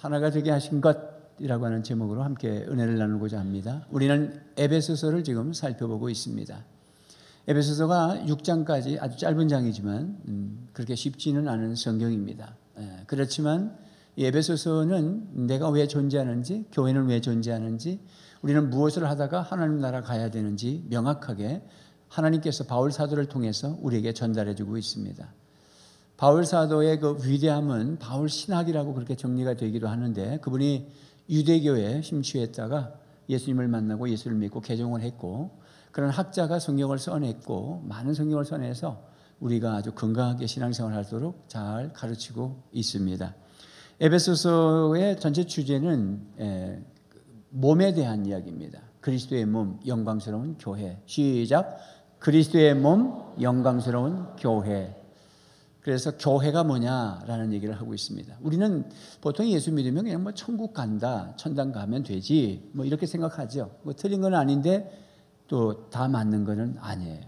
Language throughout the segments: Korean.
하나가 되게 하신 것이라고 하는 제목으로 함께 은혜를 나누고자 합니다. 우리는 에베소서를 지금 살펴보고 있습니다. 에베소서가 6장까지 아주 짧은 장이지만 그렇게 쉽지는 않은 성경입니다. 그렇지만 이 에베소서는 내가 왜 존재하는지, 교회는 왜 존재하는지, 우리는 무엇을 하다가 하나님 나라 가야 되는지 명확하게 하나님께서 바울 사도를 통해서 우리에게 전달해 주고 있습니다. 바울 사도의 그 위대함은 바울 신학이라고 그렇게 정리가 되기도 하는데, 그분이 유대교에 심취했다가 예수님을 만나고 예수를 믿고 개종을 했고, 그런 학자가 성경을 써냈고 많은 성경을 써내서 우리가 아주 건강하게 신앙생활을 하도록 잘 가르치고 있습니다. 에베소서의 전체 주제는 몸에 대한 이야기입니다. 그리스도의 몸, 영광스러운 교회. 시작. 그리스도의 몸, 영광스러운 교회. 그래서 교회가 뭐냐라는 얘기를 하고 있습니다. 우리는 보통 예수 믿으면 그냥 뭐 천국 간다, 천당 가면 되지, 뭐 이렇게 생각하죠. 뭐 틀린 건 아닌데 또 다 맞는 거는 아니에요.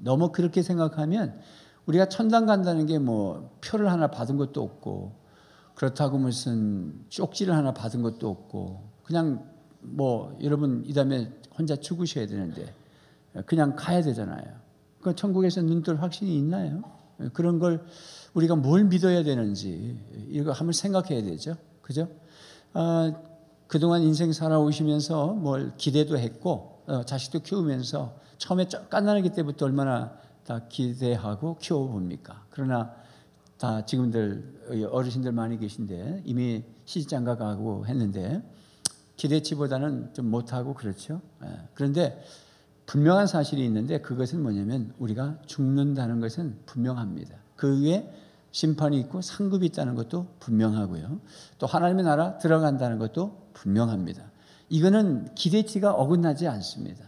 너무 그렇게 생각하면 우리가 천당 간다는 게 뭐 표를 하나 받은 것도 없고, 그렇다고 무슨 쪽지를 하나 받은 것도 없고, 그냥 뭐 여러분 이 다음에 혼자 죽으셔야 되는데 그냥 가야 되잖아요. 그 천국에서 눈뜰 확신이 있나요? 그런 걸 우리가 뭘 믿어야 되는지 이거 한번 생각해야 되죠. 그죠? 그동안 인생 살아오시면서 뭘 기대도 했고 자식도 키우면서 처음에 갓난아기 때부터 얼마나 다 기대하고 키워봅니까? 그러나 다 지금들 어르신들 많이 계신데 이미 시집장가 가고 했는데 기대치보다는 좀 못하고 그렇죠. 그런데 분명한 사실이 있는데 그것은 뭐냐면 우리가 죽는다는 것은 분명합니다. 그 위에 심판이 있고 상급이 있다는 것도 분명하고요. 또 하나님의 나라 들어간다는 것도 분명합니다. 이거는 기대치가 어긋나지 않습니다.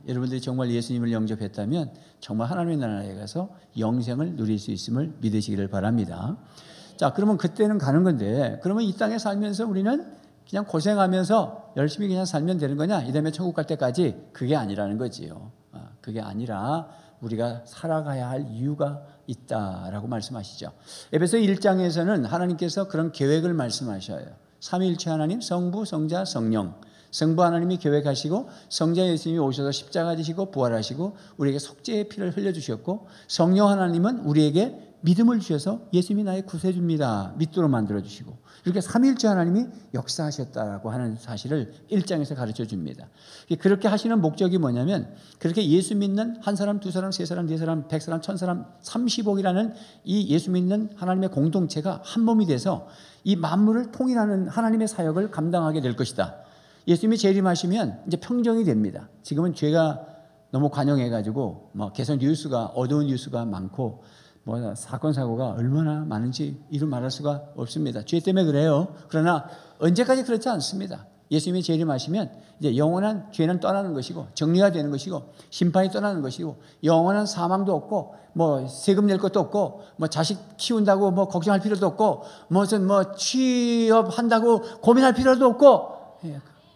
여러분들이 정말 예수님을 영접했다면 정말 하나님의 나라에 가서 영생을 누릴 수 있음을 믿으시기를 바랍니다. 자, 그러면 그때는 가는 건데, 그러면 이 땅에 살면서 우리는 그냥 고생하면서 열심히 그냥 살면 되는 거냐? 이 다음에 천국 갈 때까지 그게 아니라는 거지요. 그게 아니라 우리가 살아가야 할 이유가 있다라고 말씀하시죠. 에베소 1장에서는 하나님께서 그런 계획을 말씀하셔요. 삼위일체 하나님, 성부, 성자, 성령. 성부 하나님이 계획하시고 성자 예수님이 오셔서 십자가 지시고 부활하시고 우리에게 속죄의 피를 흘려주셨고, 성령 하나님은 우리에게 믿음을 주셔서 예수님이 나의 구세주입니다 믿도록 만들어주시고, 이렇게 삼위일체 하나님이 역사하셨다라고 하는 사실을 1장에서 가르쳐 줍니다. 그렇게 하시는 목적이 뭐냐면, 그렇게 예수 믿는 한 사람, 두 사람, 세 사람, 네 사람, 100사람, 1000사람, 30억이라는 이 예수 믿는 하나님의 공동체가 한 몸이 돼서 이 만물을 통일하는 하나님의 사역을 감당하게 될 것이다. 예수님이 재림하시면 이제 평정이 됩니다. 지금은 죄가 너무 관영해가지고 뭐 개선 뉴스가, 어두운 뉴스가 많고 뭐 사건 사고가 얼마나 많은지 이루 말할 수가 없습니다. 죄 때문에 그래요. 그러나 언제까지 그렇지 않습니다. 예수님이 재림하시면 이제 영원한 죄는 떠나는 것이고 정리가 되는 것이고 심판이 떠나는 것이고 영원한 사망도 없고 뭐 세금 낼 것도 없고 뭐 자식 키운다고 뭐 걱정할 필요도 없고 무슨 뭐 취업한다고 고민할 필요도 없고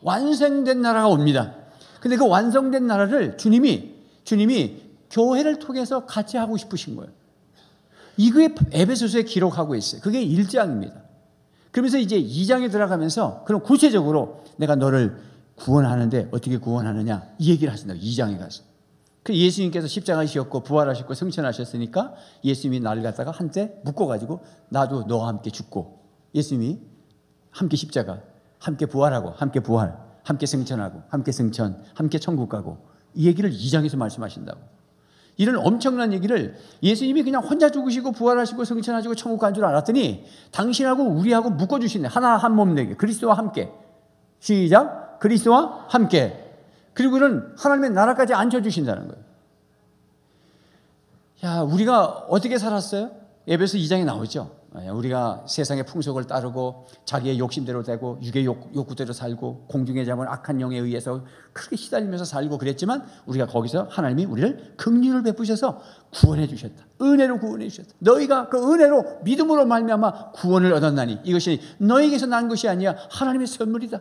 완성된 나라가 옵니다. 근데 그 완성된 나라를 주님이 교회를 통해서 같이 하고 싶으신 거예요. 이게 에베소서에 기록하고 있어요. 그게 1장입니다. 그러면서 이제 2장에 들어가면서 그럼 구체적으로 내가 너를 구원하는데 어떻게 구원하느냐 이 얘기를 하신다고. 2장에 가서. 그 예수님께서 십자가에 지셨고 부활하셨고 승천하셨으니까 예수님이 나를 갖다가 한때 묶어가지고 나도 너와 함께 죽고, 예수님이 함께 십자가, 함께 부활하고, 함께 부활, 함께 승천하고, 함께 승천, 함께 천국 가고, 이 얘기를 2장에서 말씀하신다고. 이런 엄청난 얘기를 예수님이 그냥 혼자 죽으시고 부활하시고 승천하시고 천국 간 줄 알았더니 당신하고 우리하고 묶어주시네. 하나 한 몸 되게. 그리스도와 함께. 시작. 그리스도와 함께. 그리고는 하나님의 나라까지 앉혀주신다는 거예요. 야, 우리가 어떻게 살았어요? 에베소 2장에 나오죠. 우리가 세상의 풍속을 따르고 자기의 욕심대로 되고 육의 욕구대로 살고 공중에 잡은 악한 영에 의해서 크게 시달리면서 살고 그랬지만, 우리가 거기서 하나님이 우리를 긍휼을 베푸셔서 구원해 주셨다. 은혜로 구원해 주셨다. 너희가 그 은혜로 믿음으로 말미암아 구원을 얻었나니 이것이 너희에게서 난 것이 아니야 하나님의 선물이다.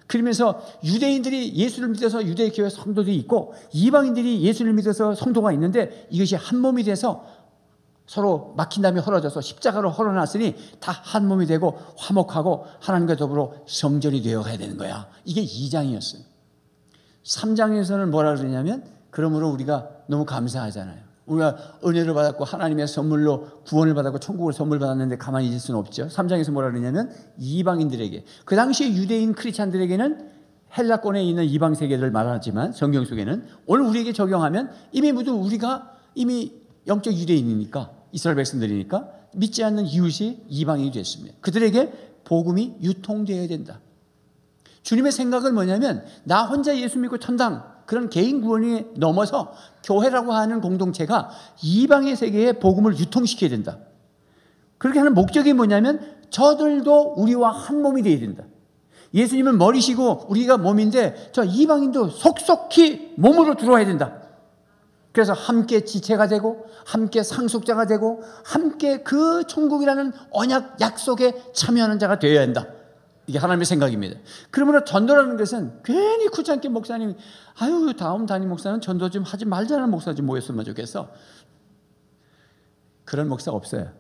그러면서 유대인들이 예수를 믿어서 유대교회 성도들이 있고 이방인들이 예수를 믿어서 성도가 있는데 이것이 한 몸이 돼서 서로 막힌 다음에 헐어져서 십자가로 헐어놨으니 다 한 몸이 되고 화목하고 하나님과 더불어 성전이 되어가야 되는 거야. 이게 2장이었어요. 3장에서는 뭐라 그러냐면 그러므로 우리가 너무 감사하잖아요. 우리가 은혜를 받았고 하나님의 선물로 구원을 받았고 천국을 선물 받았는데 가만히 있을 수는 없죠. 3장에서 뭐라 그러냐면 이방인들에게, 그 당시에 유대인 크리스찬들에게는 헬라권에 있는 이방 세계를 말하지만 성경 속에는 오늘 우리에게 적용하면 이미 모두 우리가 이미 영적 유대인이니까, 이스라엘 백성들이니까 믿지 않는 이웃이 이방인이 됐습니다. 그들에게 복음이 유통되어야 된다. 주님의 생각은 뭐냐면 나 혼자 예수 믿고 천당, 그런 개인 구원이 넘어서 교회라고 하는 공동체가 이방의 세계에 복음을 유통시켜야 된다. 그렇게 하는 목적이 뭐냐면 저들도 우리와 한 몸이 되어야 된다. 예수님은 머리시고 우리가 몸인데 저 이방인도 속속히 몸으로 들어와야 된다. 그래서 함께 지체가 되고 함께 상속자가 되고 함께 그 천국이라는 언약 약속에 참여하는 자가 되어야 한다. 이게 하나님의 생각입니다. 그러므로 전도라는 것은 괜히 쿠창기 목사님, 아유 다음 담임 목사는 전도 좀 하지 말자는 목사 좀 모였으면 좋겠어. 그런 목사 없어요.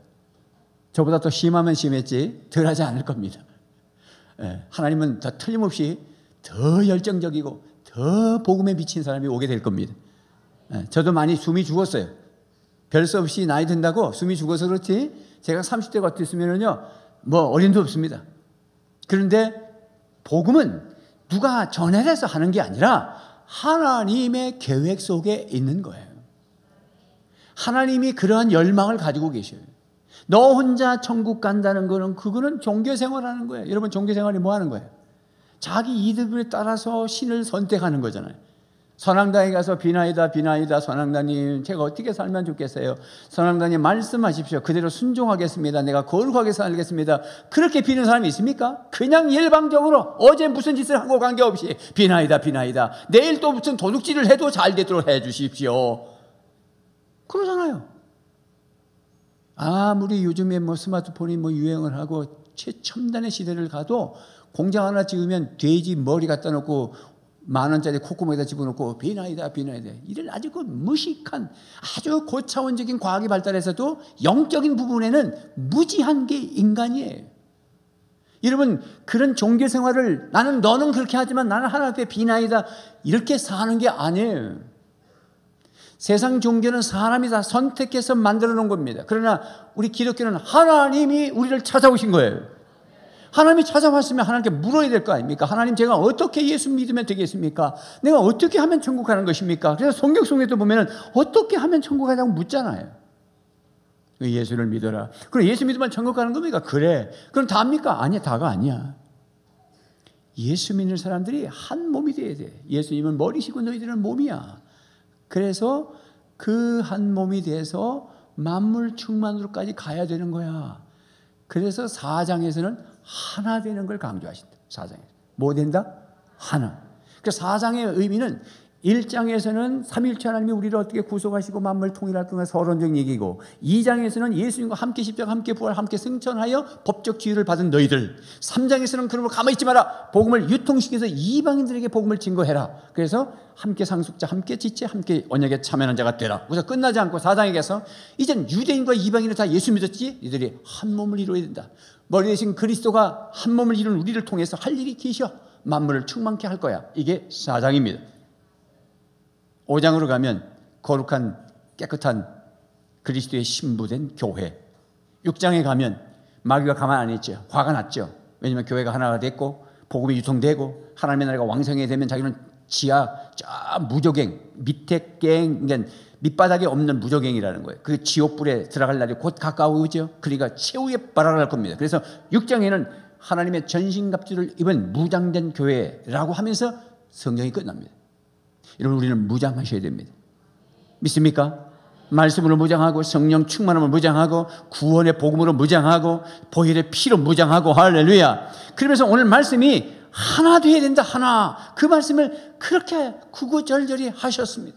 저보다 더 심하면 심했지 덜 하지 않을 겁니다. 하나님은 더 틀림없이 더 열정적이고 더 복음에 미친 사람이 오게 될 겁니다. 저도 많이 숨이 죽었어요. 별 수 없이 나이 든다고 숨이 죽어서 그렇지 제가 30대가 어땠으면요 뭐 어림도 없습니다. 그런데 복음은 누가 전해서 하는 게 아니라 하나님의 계획 속에 있는 거예요. 하나님이 그러한 열망을 가지고 계셔요. 너 혼자 천국 간다는 거는 그거는 종교생활하는 거예요. 여러분 종교생활이 뭐 하는 거예요? 자기 이득을 따라서 신을 선택하는 거잖아요. 선왕당에 가서 비나이다 선왕당님 제가 어떻게 살면 좋겠어요? 선왕당님 말씀하십시오. 그대로 순종하겠습니다. 내가 거룩하게 살겠습니다. 그렇게 비는 사람이 있습니까? 그냥 일방적으로 어제 무슨 짓을 하고 관계없이 비나이다 내일 또 무슨 도둑질을 해도 잘 되도록 해 주십시오. 그러잖아요. 아무리 요즘에 뭐 스마트폰이 뭐 유행을 하고 최첨단의 시대를 가도 공장 하나 지으면 돼지 머리 갖다 놓고 10,000원짜리 콧구멍에다 집어넣고 비나이다 이런 아주 그 무식한 아주 고차원적인 과학이 발달해서도 영적인 부분에는 무지한 게 인간이에요. 여러분 그런 종교 생활을 너는 그렇게 하지만 나는 하나님 앞에 비나이다 이렇게 사는 게 아니에요. 세상 종교는 사람이 다 선택해서 만들어 놓은 겁니다. 그러나 우리 기독교는 하나님이 우리를 찾아오신 거예요. 하나님이 찾아왔으면 하나님께 물어야 될 거 아닙니까? 하나님 제가 어떻게 예수 믿으면 되겠습니까? 내가 어떻게 하면 천국 가는 것입니까? 그래서 성경 속에도 보면 어떻게 하면 천국 가자고 묻잖아요. 예수를 믿어라. 그럼 예수 믿으면 천국 가는 겁니까? 그래. 그럼 다입니까? 아니야, 다가 아니야. 예수 믿는 사람들이 한 몸이 돼야 돼. 예수님은 머리시고 너희들은 몸이야. 그래서 그 한 몸이 돼서 만물 충만으로까지 가야 되는 거야. 그래서 4장에서는 하나 되는 걸 강조하신다. 4장에서 뭐 된다? 하나. 그 4장의 의미는 1장에서는 삼위일체 하나님이 우리를 어떻게 구속하시고 만물 통일하던 서론적 얘기고 2장에서는 예수님과 함께 십자가 함께 부활 함께 승천하여 법적 지위를 받은 너희들 3장에서는 그러므로 가만히 있지 마라. 복음을 유통시켜서 이방인들에게 복음을 증거해라. 그래서 함께 상속자 함께 지체 함께 언약에 참여하는 자가 되라. 그래서 끝나지 않고 4장에 가서 이젠 유대인과 이방인을 다 예수 믿었지 이들이 한 몸을 이루어야 된다. 머리 대신 그리스도가 한 몸을 이룬 우리를 통해서 할 일이 계셔. 만물을 충만케 할 거야. 이게 4장입니다. 5장으로 가면 거룩한 깨끗한 그리스도의 신부된 교회. 6장에 가면 마귀가 가만 안 있죠. 화가 났죠. 왜냐하면 교회가 하나가 됐고 복음이 유통되고 하나님의 나라가 왕성하게 되면 자기는 지하 무저갱 밑에갱 그러니까 밑바닥에 없는 무저갱이라는 거예요. 그 지옥불에 들어갈 날이 곧 가까우죠. 그러니까 최후의 발언할 겁니다. 그래서 6장에는 하나님의 전신갑주를 입은 무장된 교회라고 하면서 성경이 끝납니다. 여러분 우리는 무장하셔야 됩니다. 믿습니까? 말씀으로 무장하고 성령 충만함으로 무장하고 구원의 복음으로 무장하고 보혈의 피로 무장하고 할렐루야. 그러면서 오늘 말씀이 하나 되어야 된다. 하나. 그 말씀을 그렇게 구구절절히 하셨습니다.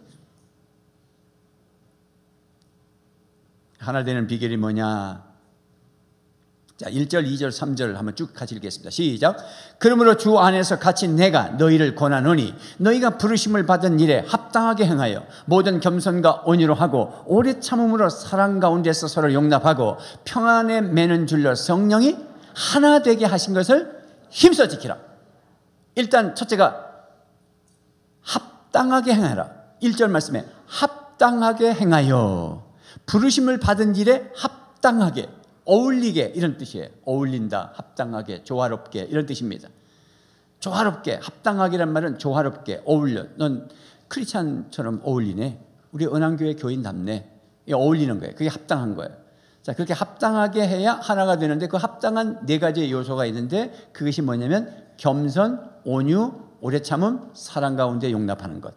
하나 되는 비결이 뭐냐? 자, 1절, 2절, 3절 한번 쭉 같이 읽겠습니다. 시작. 그러므로 주 안에서 같이 내가 너희를 권하노니 너희가 부르심을 받은 일에 합당하게 행하여 모든 겸손과 온유로 하고 오래 참음으로 사랑 가운데서 서로 용납하고 평안에 매는 줄로 성령이 하나 되게 하신 것을 힘써 지키라. 일단 첫째가 합당하게 행하라. 1절 말씀에 합당하게 행하여, 부르심을 받은 일에 합당하게, 어울리게, 이런 뜻이에요. 어울린다, 합당하게, 조화롭게, 이런 뜻입니다. 조화롭게, 합당하게란 말은 조화롭게, 어울려. 넌 크리스찬처럼 어울리네. 우리 은왕교회 교인답네. 어울리는 거예요. 그게 합당한 거예요. 자, 그렇게 합당하게 해야 하나가 되는데, 그 합당한 네 가지의 요소가 있는데, 그것이 뭐냐면 겸손, 온유, 오래 참음, 사랑 가운데 용납하는 것.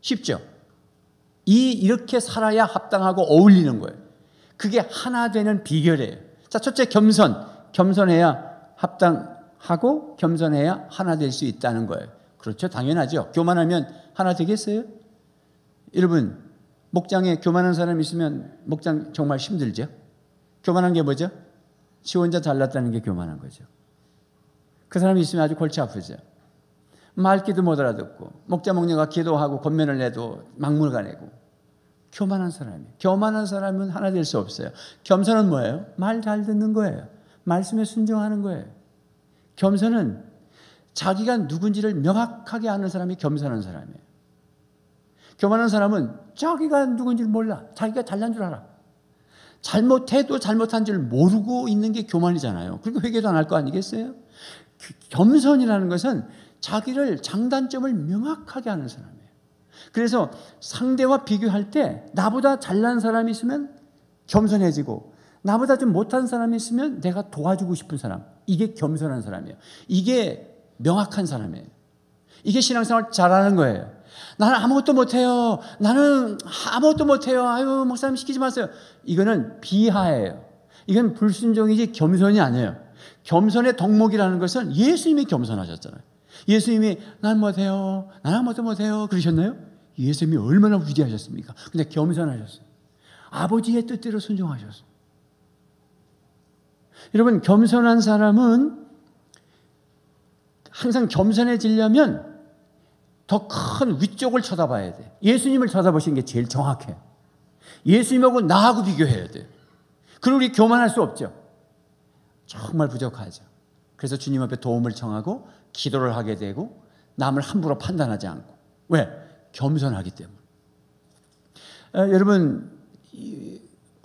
쉽죠? 이렇게 살아야 합당하고 어울리는 거예요. 그게 하나 되는 비결이에요. 자, 첫째 겸손. 겸손해야 합당하고 겸손해야 하나 될 수 있다는 거예요. 그렇죠? 당연하죠. 교만하면 하나 되겠어요? 여러분, 목장에 교만한 사람 있으면 목장 정말 힘들죠? 교만한 게 뭐죠? 지 혼자 잘났다는 게 교만한 거죠. 그 사람이 있으면 아주 골치 아프죠. 말귀도 못 알아듣고 목자 목녀가 기도하고 권면을 내도 막물가내고. 교만한 사람이에요. 교만한 사람은 하나 될 수 없어요. 겸손은 뭐예요? 말 잘 듣는 거예요. 말씀에 순종하는 거예요. 겸손은 자기가 누군지를 명확하게 아는 사람이 겸손한 사람이에요. 교만한 사람은 자기가 누군지를 몰라. 자기가 잘난 줄 알아. 잘못해도 잘못한 줄 모르고 있는 게 교만이잖아요. 그리고 회개도 안 할 거 아니겠어요? 겸손이라는 것은 자기를 장단점을 명확하게 아는 사람이에요. 그래서 상대와 비교할 때 나보다 잘난 사람이 있으면 겸손해지고 나보다 좀 못한 사람이 있으면 내가 도와주고 싶은 사람. 이게 겸손한 사람이에요. 이게 명확한 사람이에요. 이게 신앙생활 잘하는 거예요. 나는 아무것도 못해요. 나는 아무것도 못해요. 아유, 목사님 시키지 마세요. 이거는 비하예요. 이건 불순종이지 겸손이 아니에요. 겸손의 덕목이라는 것은 예수님이 겸손하셨잖아요. 예수님이 난 못해요. 난 아무것도 못해요. 그러셨나요? 예수님이 얼마나 위대하셨습니까? 근데 겸손하셨어요. 아버지의 뜻대로 순종하셨어요. 여러분, 겸손한 사람은 항상 겸손해지려면 더 큰 위쪽을 쳐다봐야 돼. 예수님을 쳐다보시는 게 제일 정확해. 예수님하고 나하고 비교해야 돼. 그럼 우리 교만할 수 없죠. 정말 부족하죠. 그래서 주님 앞에 도움을 청하고 기도를 하게 되고 남을 함부로 판단하지 않고. 왜? 겸손하기 때문에. 여러분,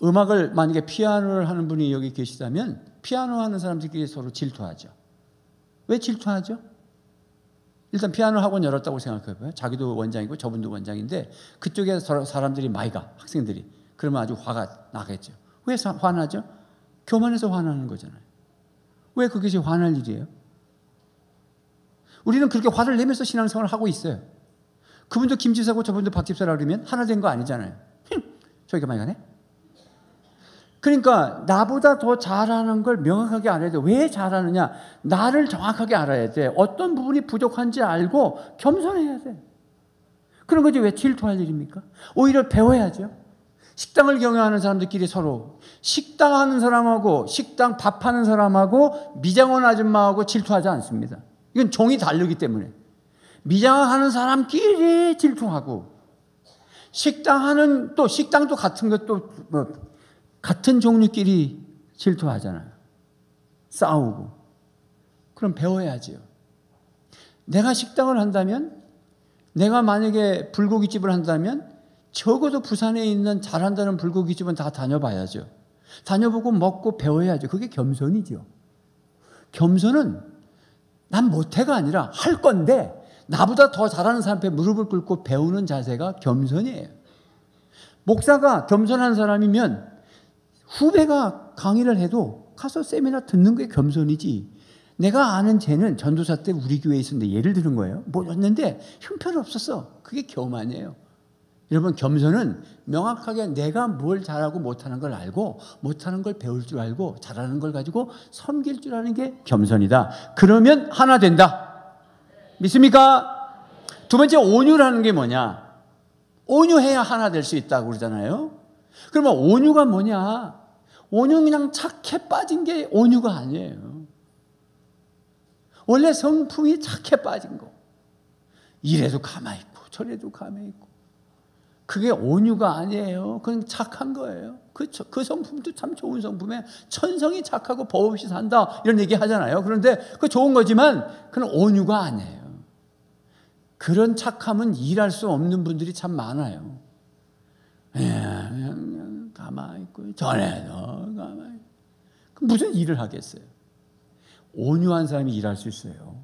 음악을 만약에 피아노를 하는 분이 여기 계시다면 피아노 하는 사람들끼리 서로 질투하죠. 왜 질투하죠? 일단 피아노 학원 열었다고 생각해봐요. 자기도 원장이고 저분도 원장인데 그쪽에 사람들이 많이 가, 학생들이. 그러면 아주 화가 나겠죠. 왜 화나죠? 교만해서 화나는 거잖아요. 왜 그것이 화날 일이에요? 우리는 그렇게 화를 내면서 신앙생활을 하고 있어요. 그분도 김지사고 저분도 박집사라 그러면 하나 된 거 아니잖아요. 저기가 많이 가네? 그러니까 나보다 더 잘하는 걸 명확하게 알아야 돼. 왜 잘하느냐? 나를 정확하게 알아야 돼. 어떤 부분이 부족한지 알고 겸손해야 돼. 그런 거지 왜 질투할 일입니까? 오히려 배워야죠. 식당을 경영하는 사람들끼리 서로 식당 하는 사람하고 식당 밥하는 사람하고 미장원 아줌마하고 질투하지 않습니다. 이건 종이 다르기 때문에. 미장하는 사람끼리 질투하고 식당하는 또 식당도 같은 것도 같은 종류끼리 질투하잖아요. 싸우고. 그럼 배워야지요. 내가 식당을 한다면, 내가 만약에 불고기집을 한다면 적어도 부산에 있는 잘한다는 불고기집은 다 다녀봐야죠. 다녀보고 먹고 배워야죠. 그게 겸손이죠. 겸손은 난 못해가 아니라 할 건데 나보다 더 잘하는 사람 앞에 무릎을 꿇고 배우는 자세가 겸손이에요. 목사가 겸손한 사람이면 후배가 강의를 해도 가서 세미나 듣는 게 겸손이지. 내가 아는 쟤는 전도사 때 우리 교회에 있었는데 예를 드는 거예요. 뭐였는데 형편없었어. 그게 교만이에요. 여러분, 겸손은 명확하게 내가 뭘 잘하고 못하는 걸 알고 못하는 걸 배울 줄 알고 잘하는 걸 가지고 섬길 줄 아는 게 겸손이다. 그러면 하나 된다. 믿습니까? 두 번째, 온유라는 게 뭐냐? 온유해야 하나 될 수 있다고 그러잖아요. 그러면 온유가 뭐냐? 온유는 그냥 착해 빠진 게 온유가 아니에요. 원래 성품이 착해 빠진 거. 이래도 가만히 있고 저래도 가만히 있고. 그게 온유가 아니에요. 그건 착한 거예요. 그 성품도 참 좋은 성품에 천성이 착하고 법 없이 산다 이런 얘기 하잖아요. 그런데 그 좋은 거지만 그건 온유가 아니에요. 그런 착함은 일할 수 없는 분들이 참 많아요. 그냥 가만히 있고 저래도 가만히 있고. 무슨 일을 하겠어요. 온유한 사람이 일할 수 있어요.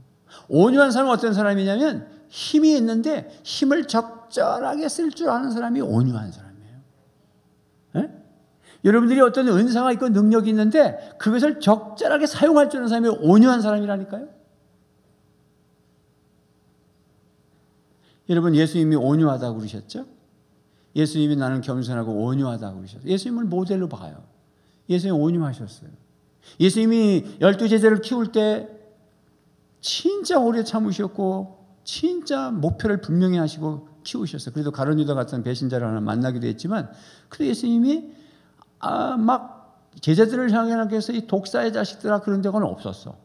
온유한 사람은 어떤 사람이냐면 힘이 있는데 힘을 적절하게 쓸 줄 아는 사람이 온유한 사람이에요. 에? 여러분들이 어떤 은사가 있고 능력이 있는데 그것을 적절하게 사용할 줄 아는 사람이 온유한 사람이라니까요. 여러분, 예수님이 온유하다고 그러셨죠? 예수님이 나는 겸손하고 온유하다고 그러셨어요. 예수님을 모델로 봐요. 예수님이 온유하셨어요. 예수님이 12제자를 키울 때 진짜 오래 참으셨고 진짜 목표를 분명히 하시고 키우셨어요. 그래도 가룟 유다 같은 배신자를 하나 만나기도 했지만 그래도 예수님이 막 제자들을 향해서 이 독사의 자식들아 그런 적은 없었어.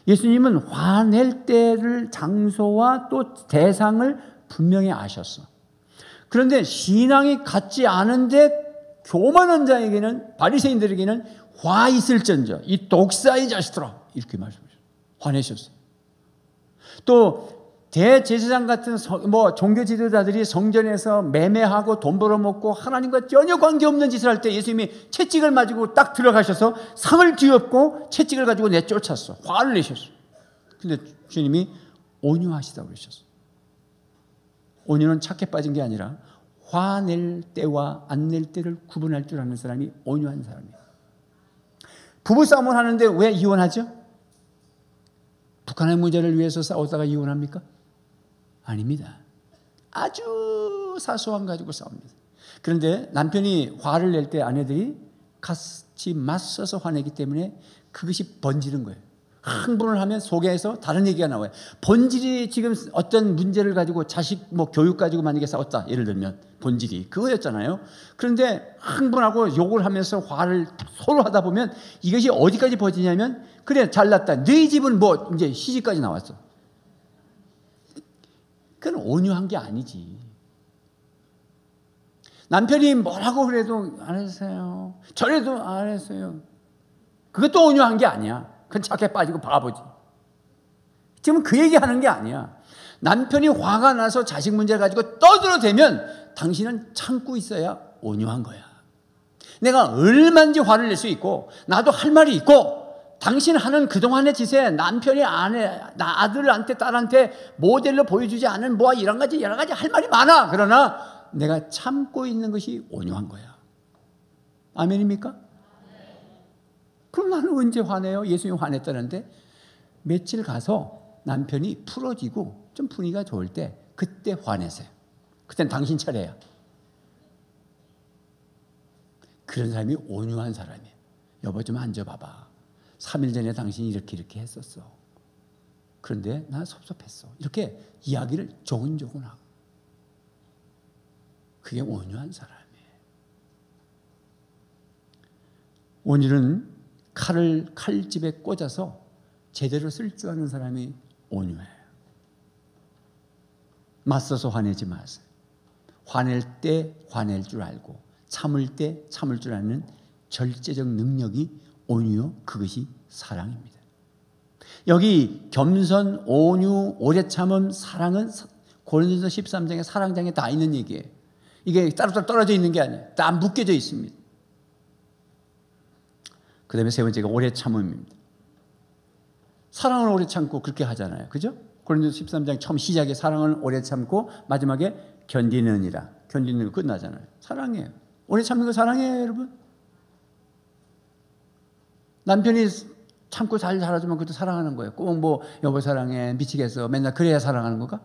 예수님은 화낼 때를 장소와 또 대상을 분명히 아셨어. 그런데 신앙이 같지 않은데 교만한 자에게는, 바리새인들에게는 화 있을전저 이 독사의 자식들아 이렇게 말씀하셨어요. 화내셨어요. 또 대제사장 같은 종교 지도자들이 성전에서 매매하고 돈 벌어먹고 하나님과 전혀 관계없는 짓을 할 때 예수님이 채찍을 맞고 딱 들어가셔서 상을 뒤엎고 채찍을 가지고 내쫓았어. 화를 내셨어. 근데 주님이 온유하시다고 그러셨어. 온유는 착해 빠진 게 아니라 화낼 때와 안 낼 때를 구분할 줄 아는 사람이 온유한 사람이에요. 부부싸움을 하는데 왜 이혼하죠? 북한의 문제를 위해서 싸우다가 이혼합니까? 아닙니다. 아주 사소한 가지고 싸웁니다. 그런데 남편이 화를 낼 때 아내들이 같이 맞서서 화내기 때문에 그것이 번지는 거예요. 흥분을 하면 속에서 다른 얘기가 나와요. 본질이 지금 어떤 문제를 가지고 자식 교육 가지고 만약에 싸웠다. 예를 들면 본질이 그거였잖아요. 그런데 흥분하고 욕을 하면서 화를 서로 하다 보면 이것이 어디까지 번지냐면 그래 잘났다. 너희 집은 이제 시집까지 나왔어. 그건 온유한 게 아니지. 남편이 뭐라고 그래도 안 했어요. 저래도 안 했어요. 그것도 온유한 게 아니야. 그건 착해 빠지고 바보지. 지금 그 얘기하는 게 아니야. 남편이 화가 나서 자식 문제를 가지고 떠들어대면 당신은 참고 있어야 온유한 거야. 내가 얼마든지 화를 낼 수 있고 나도 할 말이 있고 당신 하는 그동안의 짓에 남편이 아들한테 딸한테 모델로 보여주지 않은 여러 가지 할 말이 많아. 그러나 내가 참고 있는 것이 온유한 거야. 아멘입니까? 그럼 나는 언제 화내요? 예수님이 화냈다는데 며칠 가서 남편이 풀어지고 좀 분위기가 좋을 때 그때 화내세요. 그땐 당신 차례야. 그런 사람이 온유한 사람이에요. 여보 좀 앉아봐봐. 3일 전에 당신이 이렇게 했었어. 그런데 나 섭섭했어. 이렇게 이야기를 조근조근 하고. 그게 온유한 사람이에요. 온유는 칼을 칼집에 꽂아서 제대로 쓸 줄 아는 사람이 온유해요. 맞서서 화내지 마세요. 화낼 때 화낼 줄 알고 참을 때 참을 줄 아는 절제적 능력이 온유요. 그것이 사랑입니다. 여기 겸손, 온유, 오래 참음, 사랑은 고린도서 13장에 사랑장에 다 있는 얘기예요. 이게 따로따로 떨어져 있는 게 아니에요. 다 묶여져 있습니다. 그 다음에 세 번째가 오래 참음입니다. 사랑을 오래 참고 그렇게 하잖아요. 그죠? 고린도서 13장 처음 시작에 사랑을 오래 참고 마지막에 견디느니라. 견디는 거 끝나잖아요. 사랑이에요. 오래 참는 거 사랑이에요, 여러분. 남편이 참고 잘 살아주면 그것도 사랑하는 거예요. 꼭 여보 사랑해 미치겠어 맨날 그래야 사랑하는 건가?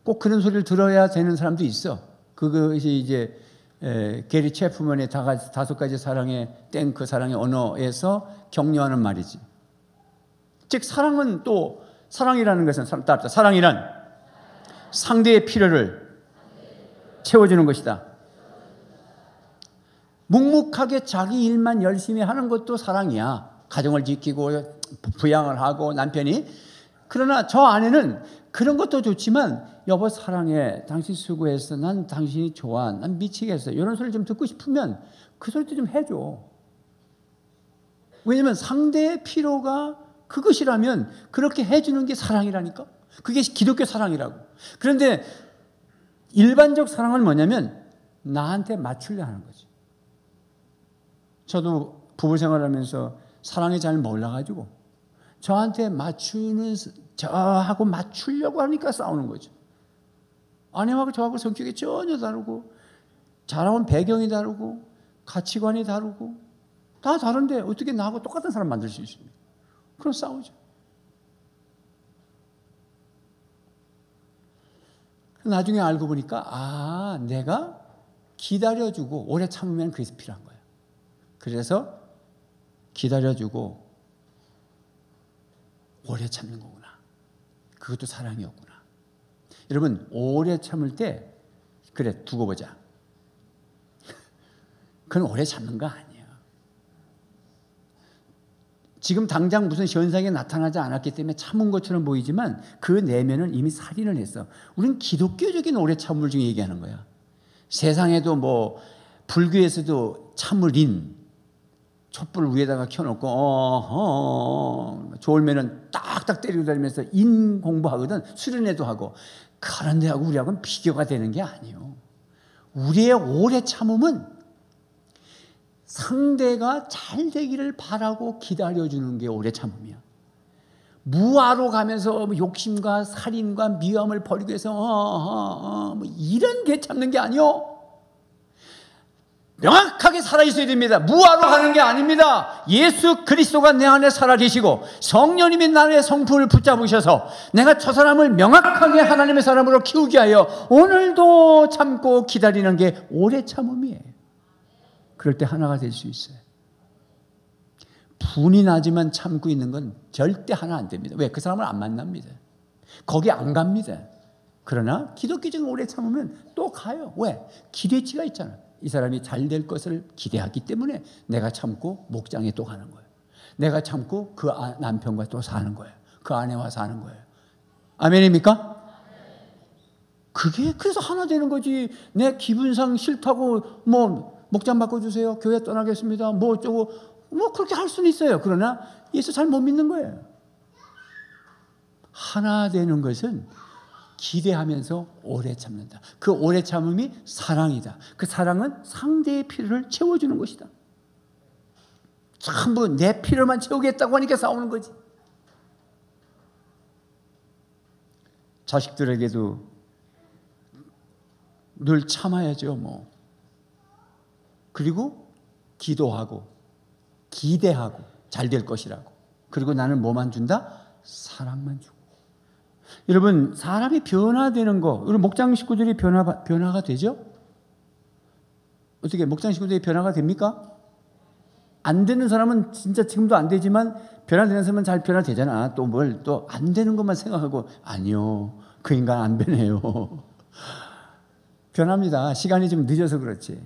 꼭 그런 소리를 들어야 되는 사람도 있어. 그것이 이제 게리 체프먼의 5가지 사랑의 그 사랑의 언어에서 격려하는 말이지. 즉 사랑은 또 사랑이라는 것은 사랑이란 상대의 필요를 채워주는 것이다. 묵묵하게 자기 일만 열심히 하는 것도 사랑이야. 가정을 지키고 부양을 하고 남편이. 그러나 저 아내는 그런 것도 좋지만 여보 사랑해, 당신 수고했어, 난 당신이 좋아, 난 미치겠어, 이런 소리 좀 듣고 싶으면 그 소리도 좀 해줘. 왜냐하면 상대의 필요가 그것이라면 그렇게 해주는 게 사랑이라니까. 그게 기독교 사랑이라고. 그런데 일반적 사랑은 뭐냐면 나한테 맞추려 하는 거지. 저도 부부 생활하면서 사랑이 잘 몰라가지고 저한테 맞추는, 저하고 맞추려고 하니까 싸우는 거죠. 아내하고 저하고 성격이 전혀 다르고 자라온 배경이 다르고 가치관이 다르고 다 다른데 어떻게 나하고 똑같은 사람 만들 수 있습니까? 그럼 싸우죠. 나중에 알고 보니까 내가 기다려주고 오래 참으면 그게 필요한 거예요. 그래서 기다려주고 오래 참는 거구나. 그것도 사랑이었구나. 여러분 오래 참을 때 그래 두고 보자. 그건 오래 참는 거 아니에요. 지금 당장 무슨 현상이 나타나지 않았기 때문에 참은 것처럼 보이지만 그 내면은 이미 살인을 했어. 우리는 기독교적인 오래 참을 중에 얘기하는 거야. 세상에도 뭐 불교에서도 참을인 촛불 위에다가 켜놓고 좋으면은 딱딱 때리고 다니면서 인 공부하거든. 수련회도 하고. 그런데 하고 우리하고는 비교가 되는 게 아니에요. 우리의 오래 참음은 상대가 잘 되기를 바라고 기다려주는 게 오래 참음이야. 무아로 가면서 욕심과 살인과 미움을 버리기 위해서 뭐 이런 게 참는 게 아니요. 명확하게 살아있어야 됩니다. 무아로 가는 게 아닙니다. 예수 그리스도가 내 안에 살아계시고 성령님이 나의 성품을 붙잡으셔서 내가 저 사람을 명확하게 하나님의 사람으로 키우게 하여 오늘도 참고 기다리는 게 오래 참음이에요. 그럴 때 하나가 될 수 있어요. 분이 나지만 참고 있는 건 절대 하나 안 됩니다. 왜? 그 사람을 안 만납니다. 거기 안 갑니다. 그러나 기독교적인 오래 참으면 또 가요. 왜? 기대치가 있잖아. 이 사람이 잘 될 것을 기대하기 때문에 내가 참고 목장에 또 가는 거예요. 내가 참고 그 남편과 또 사는 거예요. 그 아내와 사는 거예요. 아멘입니까? 그게 그래서 하나 되는 거지. 내 기분상 싫다고 뭐 목장 바꿔주세요, 교회 떠나겠습니다, 뭐 어쩌고 뭐 그렇게 할 수는 있어요. 그러나 예수 잘 못 믿는 거예요. 하나 되는 것은 기대하면서 오래 참는다. 그 오래 참음이 사랑이다. 그 사랑은 상대의 필요를 채워주는 것이다. 전부 내 필요만 채우겠다고 하니까 싸우는 거지. 자식들에게도 늘 참아야죠. 뭐. 그리고 기도하고 기대하고 잘 될 것이라고. 그리고 나는 뭐만 준다? 사랑만 주고. 여러분 사람이 변화되는 거, 우리 목장 식구들이 변화가 되죠? 어떻게 목장 식구들이 변화가 됩니까? 안 되는 사람은 진짜 지금도 안 되지만 변화되는 사람은 잘 변화되잖아. 또 뭘 또 안 되는 것만 생각하고 아니요, 그 인간 안 변해요. 변합니다. 시간이 좀 늦어서 그렇지.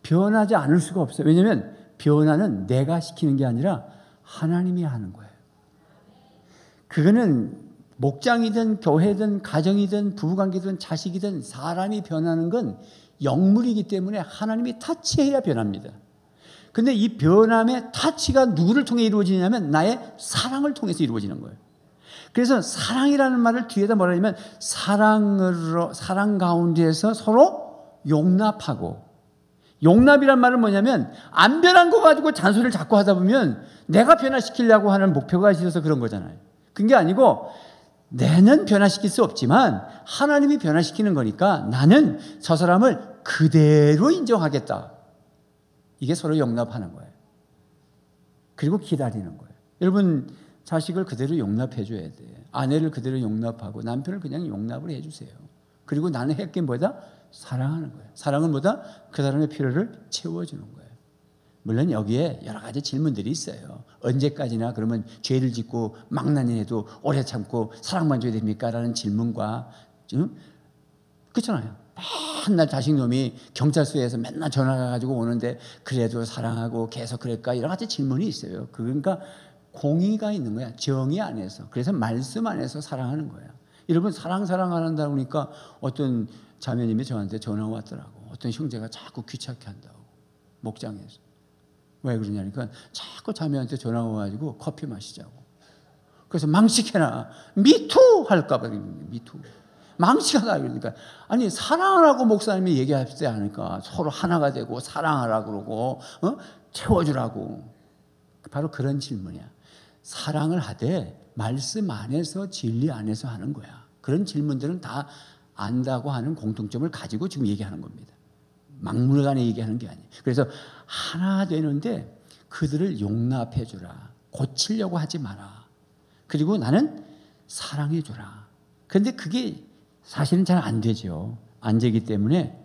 변하지 않을 수가 없어요. 왜냐하면 변화는 내가 시키는 게 아니라 하나님이 하는 거예요. 그거는 목장이든 교회든 가정이든 부부관계든 자식이든 사람이 변하는 건 영물이기 때문에 하나님이 타치해야 변합니다. 근데 이 변함의 타치가 누구를 통해 이루어지냐면 나의 사랑을 통해서 이루어지는 거예요. 그래서 사랑이라는 말을 뒤에다 뭐라 하냐면 사랑 가운데에서 서로 용납하고, 용납이란 말은 뭐냐면 안 변한 거 가지고 잔소리를 자꾸 하다 보면 내가 변화시키려고 하는 목표가 있어서 그런 거잖아요. 그게 아니고 내는 변화시킬 수 없지만 하나님이 변화시키는 거니까 나는 저 사람을 그대로 인정하겠다. 이게 서로 용납하는 거예요. 그리고 기다리는 거예요. 여러분 자식을 그대로 용납해 줘야 돼요. 아내를 그대로 용납하고 남편을 그냥 용납을 해 주세요. 그리고 나는 할 게 뭐다? 사랑하는 거예요. 사랑은 뭐다? 그 사람의 필요를 채워주는 거예요. 물론 여기에 여러 가지 질문들이 있어요. 언제까지나 그러면 죄를 짓고 망나니해도 오래 참고 사랑만 줘야 됩니까? 라는 질문과 그렇잖아요. 맨날 자식놈이 경찰서에서 맨날 전화가 가지고 오는데 그래도 사랑하고 계속 그럴까 이런 같은 질문이 있어요. 그러니까 공의가 있는 거야. 정의 안에서. 그래서 말씀 안에서 사랑하는 거야. 여러분 사랑한다 그러니까 어떤 자매님이 저한테 전화가 왔더라고. 어떤 형제가 자꾸 귀찮게 한다고. 목장에서. 왜 그러냐니까 자꾸 자매한테 전화가 와가지고 커피 마시자고. 그래서 망치해라. 미투 할까 봐. 미투. 망치하다 그러니까 아니 사랑하라고 목사님이 얘기하지 않을까. 서로 하나가 되고 사랑하라 그러고 채워주라고. 바로 그런 질문이야. 사랑을 하되 말씀 안에서 진리 안에서 하는 거야. 그런 질문들은 다 안다고 하는 공통점을 가지고 지금 얘기하는 겁니다. 막무가내 얘기하는 게 아니에요. 그래서 하나 되는데 그들을 용납해 주라. 고치려고 하지 마라. 그리고 나는 사랑해 주라. 그런데 그게 사실은 잘 안 되죠. 안 되기 때문에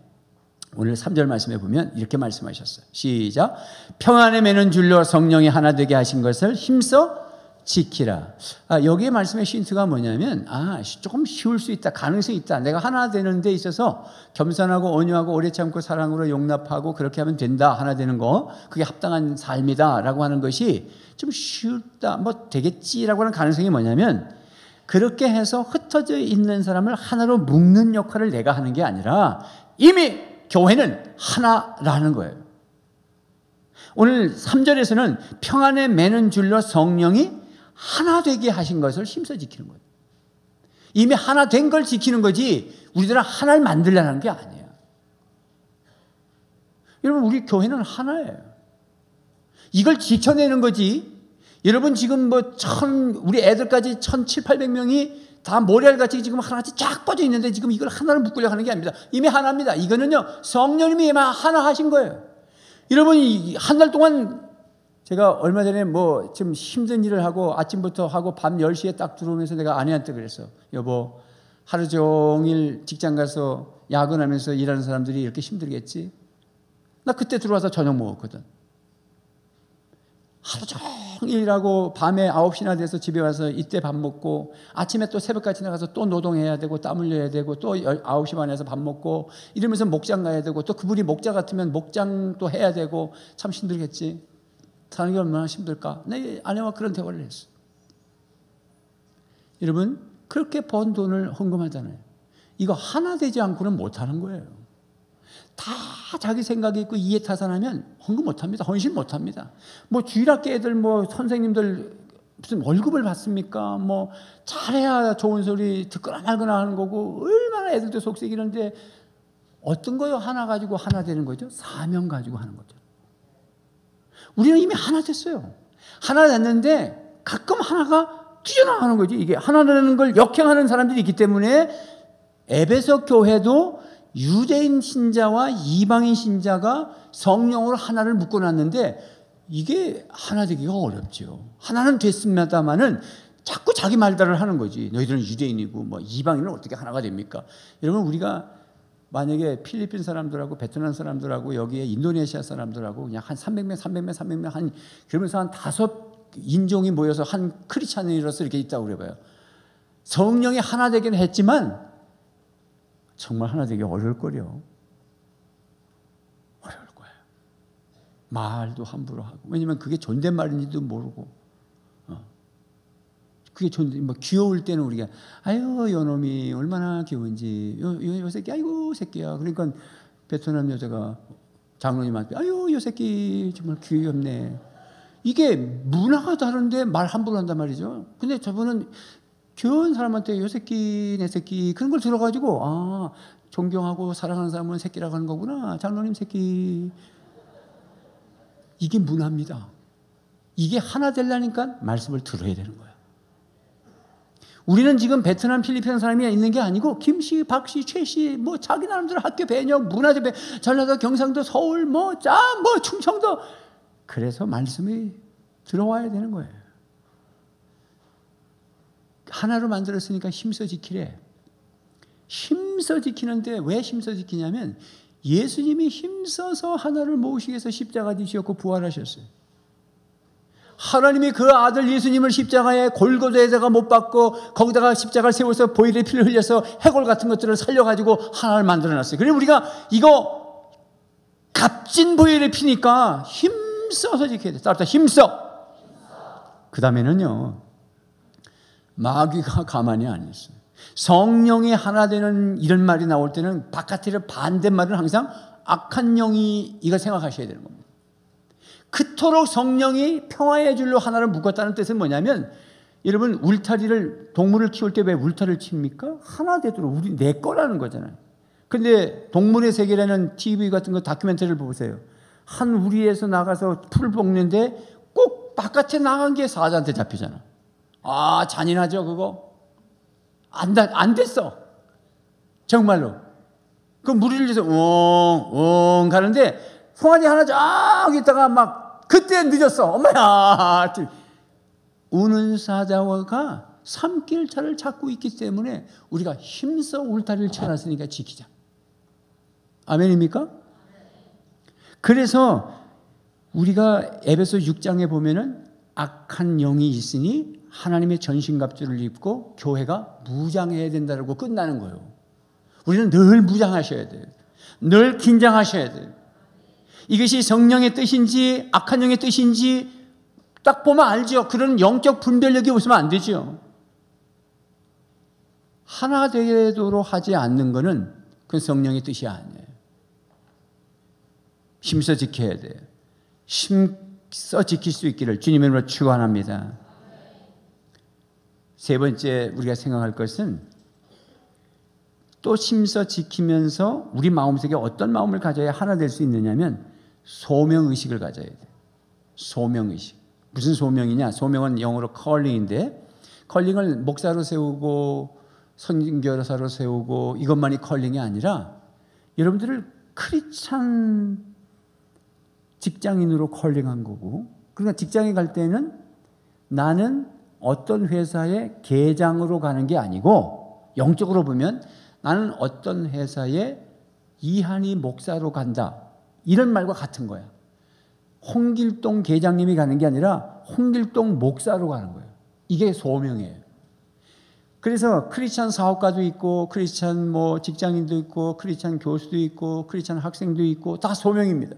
오늘 3절 말씀에 보면 이렇게 말씀하셨어요. 시작. 평안에 매는 줄로 성령이 하나 되게 하신 것을 힘써 지키라. 여기에 말씀의 힌트가 뭐냐면 조금 쉬울 수 있다. 가능성이 있다. 내가 하나 되는 데 있어서 겸손하고 온유하고 오래 참고 사랑으로 용납하고 그렇게 하면 된다. 하나 되는 거. 그게 합당한 삶이다. 라고 하는 것이 좀 쉽다. 뭐 되겠지라고 하는 가능성이 뭐냐면 그렇게 해서 흩어져 있는 사람을 하나로 묶는 역할을 내가 하는 게 아니라 이미 교회는 하나라는 거예요. 오늘 3절에서는 평안에 매는 줄로 성령이 하나 되게 하신 것을 힘써 지키는 거예요. 이미 하나 된 걸 지키는 거지 우리들은 하나를 만들려는 게 아니에요. 여러분 우리 교회는 하나예요. 이걸 지켜내는 거지. 여러분 지금 우리 애들까지 1,700~800명이 다 모래알같이 지금 하나같이 쫙 빠져 있는데 지금 이걸 하나로 묶으려고 하는 게 아닙니다. 이미 하나입니다. 이거는요 성령님이 하나 하신 거예요. 여러분 한 달 동안 제가 얼마 전에 좀 힘든 일을 하고 아침부터 하고 밤 10시에 딱 들어오면서 내가 아내한테 그랬어. 여보 하루 종일 직장 가서 야근하면서 일하는 사람들이 이렇게 힘들겠지? 나 그때 들어와서 저녁 먹었거든. 하루 종일 일하고 밤에 9시나 돼서 집에 와서 이때 밥 먹고 아침에 또 새벽까지 나가서 또 노동해야 되고 땀 흘려야 되고 또 9시 반에서 밥 먹고 이러면서 목장 가야 되고 또 그분이 목자 같으면 목장 또 해야 되고 참 힘들겠지. 사는 게 얼마나 힘들까? 내 아내와 그런 대화를 했어. 여러분 그렇게 번 돈을 헌금하잖아요. 이거 하나 되지 않고는 못하는 거예요. 다 자기 생각이 있고 이해 타산하면 헌금 못합니다. 헌신 못합니다. 주일학교 애들 선생님들 무슨 월급을 받습니까? 잘해야 좋은 소리 듣거나 말거나 하는 거고 얼마나 애들도 속색이는데 어떤 거요? 하나 가지고 하나 되는 거죠? 사명 가지고 하는 거죠. 우리는 이미 하나 됐어요. 하나 됐는데 가끔 하나가 튀어나가는 거지. 이게 하나라는 걸 역행하는 사람들이 있기 때문에 에베소 교회도 유대인 신자와 이방인 신자가 성령으로 하나를 묶어놨는데 이게 하나 되기가 어렵죠. 하나는 됐습니다마는 자꾸 자기 말대로 하는 거지. 너희들은 유대인이고 이방인은 어떻게 하나가 됩니까? 여러분 우리가 만약에 필리핀 사람들하고 베트남 사람들하고 여기에 인도네시아 사람들하고 그냥 한 300명 한 그러면서 한 5인종이 모여서 한 크리스찬으로서 이렇게 있다고 그래봐요. 성령이 하나 되긴 했지만 정말 하나 되기 어려울 거요. 어려울 거예요. 말도 함부로 하고 왜냐면 그게 존댓말인지도 모르고 그게 귀여울 때는 우리가 아유 요놈이 얼마나 귀여운지 요 새끼 아이고 새끼야. 그러니까 베트남 여자가 장로님한테 아유 요 새끼 정말 귀엽네. 이게 문화가 다른데 말 함부로 한단 말이죠. 근데 저분은 귀여운 사람한테 요 새끼 내 새끼 그런 걸 들어가지고 존경하고 사랑하는 사람은 새끼라고 하는 거구나. 장로님 새끼. 이게 문화입니다. 이게 하나 되려니까 말씀을 들어야 되는 거예요. 우리는 지금 베트남, 필리핀 사람이 있는 게 아니고 김씨, 박씨, 최씨, 자기 나름대로 학교 배경, 문화재 배, 전라도, 경상도, 서울, 충청도. 그래서 말씀이 들어와야 되는 거예요. 하나로 만들었으니까 힘써 지키래. 힘써 지키는데 왜 힘써 지키냐면 예수님이 힘써서 하나를 모으시기 위해서 십자가 지셨고 부활하셨어요. 하나님이 그 아들 예수님을 십자가에 골고다에다가 못 박고 거기다가 십자가를 세워서 보혈의 피를 흘려서 해골 같은 것들을 살려가지고 하나를 만들어놨어요. 그래서 우리가 이거 값진 보혈의 피니까 힘써서 지켜야 돼. 따뜻하 힘써. 그 다음에는요, 마귀가 가만히 안 있어요. 성령이 하나 되는 이런 말이 나올 때는 바깥으로 반대말은 항상 악한 영이 이걸 생각하셔야 되는 겁니다. 그토록 성령이 평화의 줄로 하나를 묶었다는 뜻은 뭐냐면, 여러분 울타리를, 동물을 키울 때 왜 울타리를 칩니까? 하나 되도록 우리 내 거라는 거잖아요. 근데 동물의 세계라는 TV 같은 거 다큐멘터리를 보세요. 한 우리에서 나가서 풀을 뽑는데 꼭 바깥에 나간 게 사자한테 잡히잖아. 아, 잔인하죠 그거? 안 됐어 정말로. 그 무리를 해서 웅웅 가는데 송아지 하나 쫙 있다가 막 그때 늦었어. 엄마야. 우는 사자가 삼킬차를 찾고 있기 때문에 우리가 힘써 울타리를 쳐놨으니까 지키자. 아멘입니까? 그래서 우리가 에베소 6장에 보면은 악한 영이 있으니 하나님의 전신갑주를 입고 교회가 무장해야 된다고 끝나는 거예요. 우리는 늘 무장하셔야 돼요. 늘 긴장하셔야 돼요. 이것이 성령의 뜻인지 악한 영의 뜻인지 딱 보면 알죠. 그런 영적 분별력이 없으면 안 되죠. 하나 되도록 하지 않는 것은 그건 성령의 뜻이 아니에요. 힘써 지켜야 돼요. 힘써 지킬 수 있기를 주님의 이름으로 축원합니다. 세 번째 우리가 생각할 것은 또 힘써 지키면서 우리 마음속에 어떤 마음을 가져야 하나 될 수 있느냐면 소명의식을 가져야 돼요. 소명의식. 무슨 소명이냐? 소명은 영어로 컬링인데, 컬링을 목사로 세우고 선교사로 세우고 이것만이 컬링이 아니라 여러분들을 크리스찬 직장인으로 컬링한 거고, 그러니까 직장에 갈 때는 나는 어떤 회사의 계장으로 가는 게 아니고 영적으로 보면 나는 어떤 회사의 이한희 목사로 간다, 이런 말과 같은 거야. 홍길동 계장님이 가는 게 아니라 홍길동 목사로 가는 거예요. 이게 소명이에요. 그래서 크리스찬 사업가도 있고 크리스찬 직장인도 있고 크리스찬 교수도 있고 크리스찬 학생도 있고 다 소명입니다.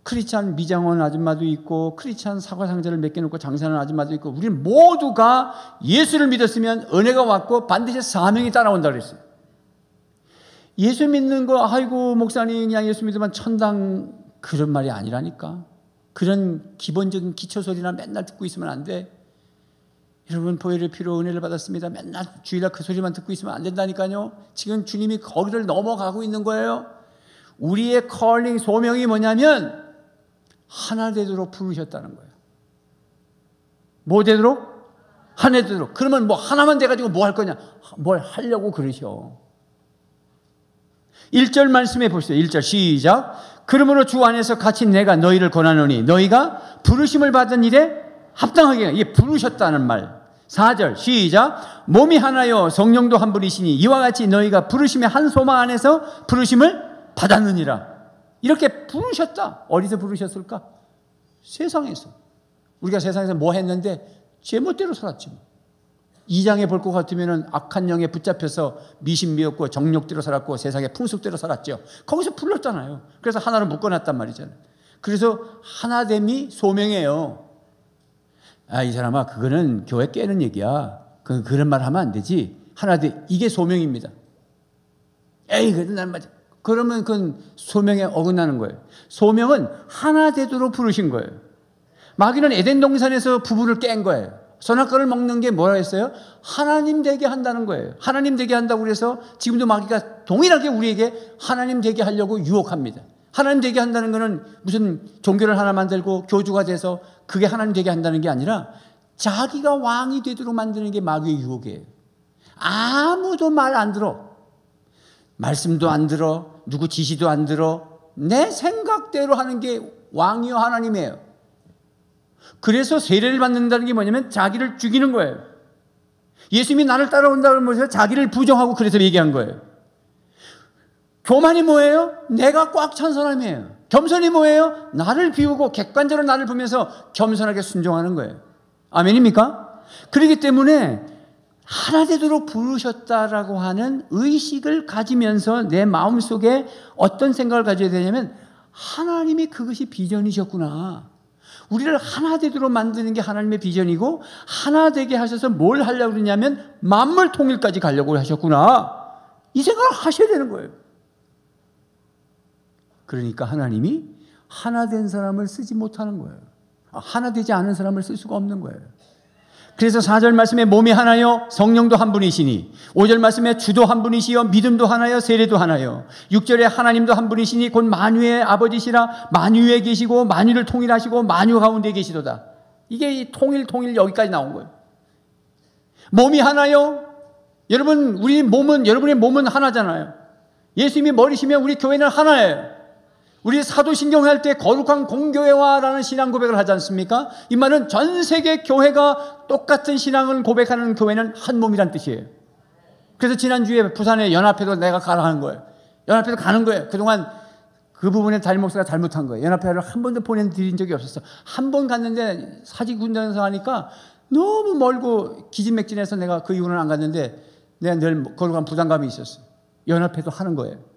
크리스찬 미장원 아줌마도 있고 크리스찬 사과 상자를 몇 개 놓고 장사하는 아줌마도 있고, 우리는 모두가 예수를 믿었으면 은혜가 왔고 반드시 사명이 따라온다 그랬어요. 예수 믿는 거 아이고 목사님 그냥 예수 믿으면 천당, 그런 말이 아니라니까. 그런 기본적인 기초소리나 맨날 듣고 있으면 안 돼. 여러분 보혈의 피로 은혜를 받았습니다. 맨날 주일날 그 소리만 듣고 있으면 안 된다니까요. 지금 주님이 거기를 넘어가고 있는 거예요. 우리의 컬링 소명이 뭐냐면 하나 되도록 부르셨다는 거예요. 뭐 되도록? 하나 되도록. 그러면 하나만 돼가지고 뭐 할 거냐? 뭘 하려고 그러셔. 1절 말씀해 보시죠. 1절 시작. 그러므로 주 안에서 같이 내가 너희를 권하노니 너희가 부르심을 받은 일에 합당하게. 이게 부르셨다는 말. 4절 시작. 몸이 하나요 성령도 한 분이시니 이와 같이 너희가 부르심의 한 소망 안에서 부르심을 받았느니라. 이렇게 부르셨다. 어디서 부르셨을까? 세상에서. 우리가 세상에서 뭐 했는데 제멋대로 살았지. 2장에 볼 것 같으면 악한 영에 붙잡혀서 미신미었고 정욕대로 살았고 세상의 풍속대로 살았죠. 거기서 불렀잖아요. 그래서 하나로 묶어놨단 말이잖아요. 그래서 하나됨이 소명이에요. 아, 이 사람아 그거는 교회 깨는 얘기야. 그런 말 하면 안 되지. 하나됨, 이게 소명입니다. 에이 그건 난 맞아. 그러면 그건 소명에 어긋나는 거예요. 소명은 하나 되도록 부르신 거예요. 마귀는 에덴 동산에서 부부를 깬 거예요. 선악과를 먹는 게 뭐라 했어요? 하나님 되게 한다는 거예요. 하나님 되게 한다고 그래서 지금도 마귀가 동일하게 우리에게 하나님 되게 하려고 유혹합니다. 하나님 되게 한다는 것은 무슨 종교를 하나 만들고 교주가 돼서 그게 하나님 되게 한다는 게 아니라 자기가 왕이 되도록 만드는 게 마귀의 유혹이에요. 아무도 말 안 들어. 말씀도 안 들어. 누구 지시도 안 들어. 내 생각대로 하는 게 왕이요 하나님이에요. 그래서 세례를 받는다는 게 뭐냐면 자기를 죽이는 거예요. 예수님이 나를 따라온다고 하면서 자기를 부정하고 그래서 얘기한 거예요. 교만이 뭐예요? 내가 꽉 찬 사람이에요. 겸손이 뭐예요? 나를 비우고 객관적으로 나를 보면서 겸손하게 순종하는 거예요. 아멘입니까? 그렇기 때문에 하나 되도록 부르셨다라고 하는 의식을 가지면서 내 마음속에 어떤 생각을 가져야 되냐면, 하나님이 그것이 비전이셨구나. 우리를 하나 되도록 만드는 게 하나님의 비전이고, 하나 되게 하셔서 뭘 하려고 그러냐면 만물 통일까지 가려고 하셨구나. 이 생각을 하셔야 되는 거예요. 그러니까 하나님이 하나 된 사람을 쓰지 못하는 거예요. 하나 되지 않은 사람을 쓸 수가 없는 거예요. 그래서 4절 말씀에 몸이 하나요 성령도 한 분이시니, 5절 말씀에 주도 한 분이시요 믿음도 하나요 세례도 하나요, 6절에 하나님도 한 분이시니 곧 만유의 아버지시라 만유에 계시고 만유를 통일하시고 만유 가운데 계시도다. 이게 이 통일 여기까지 나온 거예요. 몸이 하나요? 여러분, 여러분의 몸은 하나잖아요. 예수님이 머리시면 우리 교회는 하나예요. 우리 사도신경 할 때 거룩한 공교회화라는 신앙 고백을 하지 않습니까? 이 말은 전 세계 교회가 똑같은 신앙을 고백하는 교회는 한 몸이란 뜻이에요. 그래서 지난주에 부산에 연합회도 내가 가라 하는 거예요. 연합회도 가는 거예요. 그동안 그 부분에 담임 목사가 잘못한 거예요. 연합회를 한 번도 보내드린 적이 없었어. 한 번 갔는데 사직운동에서 하니까 너무 멀고 기진맥진해서 내가 그 이후로는 안 갔는데, 내가 늘 거룩한 부담감이 있었어. 연합회도 하는 거예요.